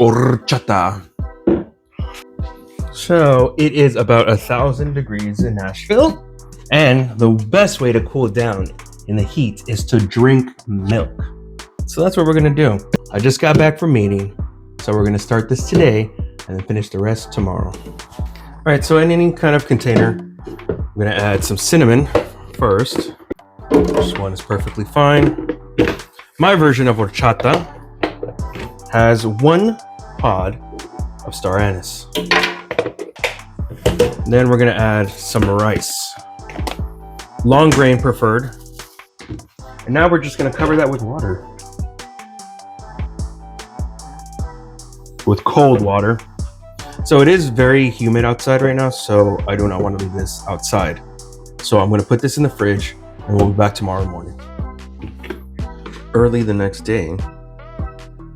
Horchata. So it is about 1,000 degrees in Nashville, and the best way to cool down in the heat is to drink milk. So that's what we're gonna do. I just got back from meeting, so we're gonna start this today and then finish the rest tomorrow. All right, so in any kind of container, I'm gonna add some cinnamon first. This one is perfectly fine. My version of horchata has 1 pod of star anise. Then we're gonna add some rice. Long grain preferred. And now we're just gonna cover that with water. With cold water. So it is very humid outside right now, so I do not want to leave this outside. So I'm gonna put this in the fridge and we'll be back tomorrow morning. Early the next day,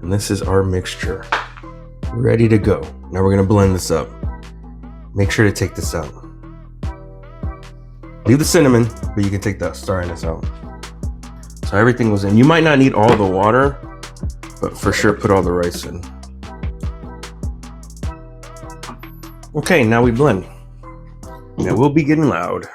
and this is our mixture. Ready to go. Now we're gonna blend this up. Make sure to take this out. Leave the cinnamon, but you can take the star anise out. So everything goes in. You might not need all the water, but for sure put all the rice in. Okay, now we blend. Now we'll be getting loud.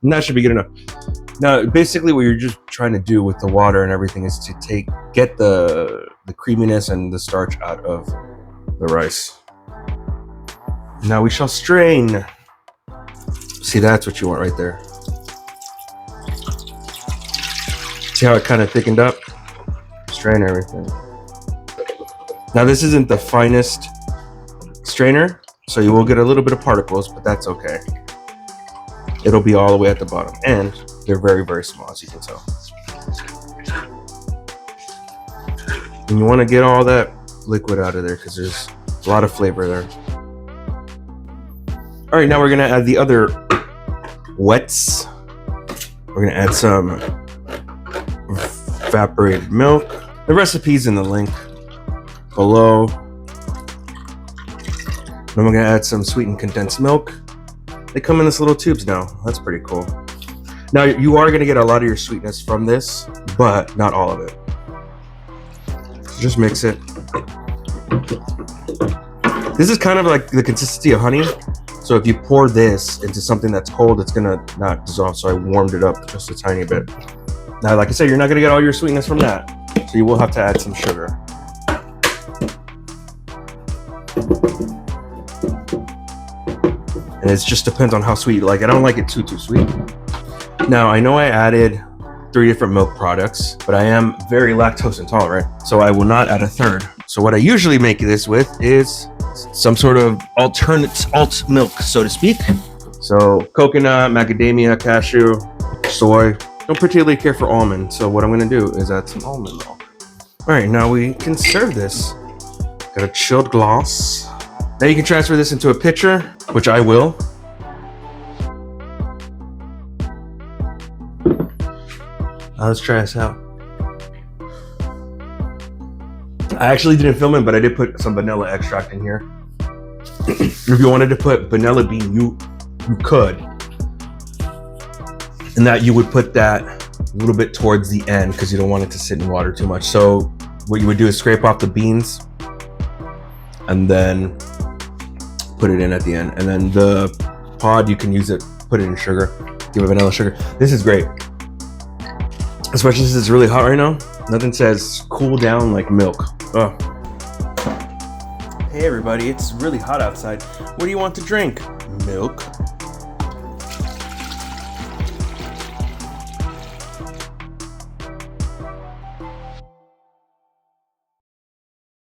And that should be good enough. Now, basically what you're just trying to do with the water and everything is to get the creaminess and the starch out of the rice. Now we shall strain. See, that's what you want right there. See how it kind of thickened up? Strain everything. Now this isn't the finest strainer, so you will get a little bit of particles, but that's okay. It'll be all the way at the bottom, and they're very, very small, as you can tell. And you want to get all that liquid out of there because there's a lot of flavor there. All right, now we're gonna add the other wets. We're gonna add some evaporated milk. The recipe's in the link below. Then we're gonna add some sweetened condensed milk. They come in this little tubes now. That's pretty cool. Now you are gonna get a lot of your sweetness from this, but not all of it. So just mix it. This is kind of like the consistency of honey. So if you pour this into something that's cold, it's gonna not dissolve. So I warmed it up just a tiny bit. Now, like I said, you're not gonna get all your sweetness from that. So you will have to add some sugar. And it just depends on how sweet you like it. I don't like it too sweet. Now, I know I added 3 different milk products, but I am very lactose intolerant, so I will not add a third. So what I usually make this with is some sort of alt milk, so to speak. So coconut, macadamia, cashew, soy. Don't particularly care for almond, so what I'm gonna do is add some almond milk. All right, now we can serve this. Got a chilled glass. Now you can transfer this into a pitcher, which I will. Now let's try this out. I actually didn't film it, but I did put some vanilla extract in here. If you wanted to put vanilla bean, you could. And that you would put that a little bit towards the end because you don't want it to sit in water too much. So what you would do is scrape off the beans and then put it in at the end. And then the pod, you can use it, put it in sugar, give it vanilla sugar. This is great. Especially since it's really hot right now. Nothing says cool down like milk. Oh. Hey everybody, it's really hot outside. What do you want to drink? Milk.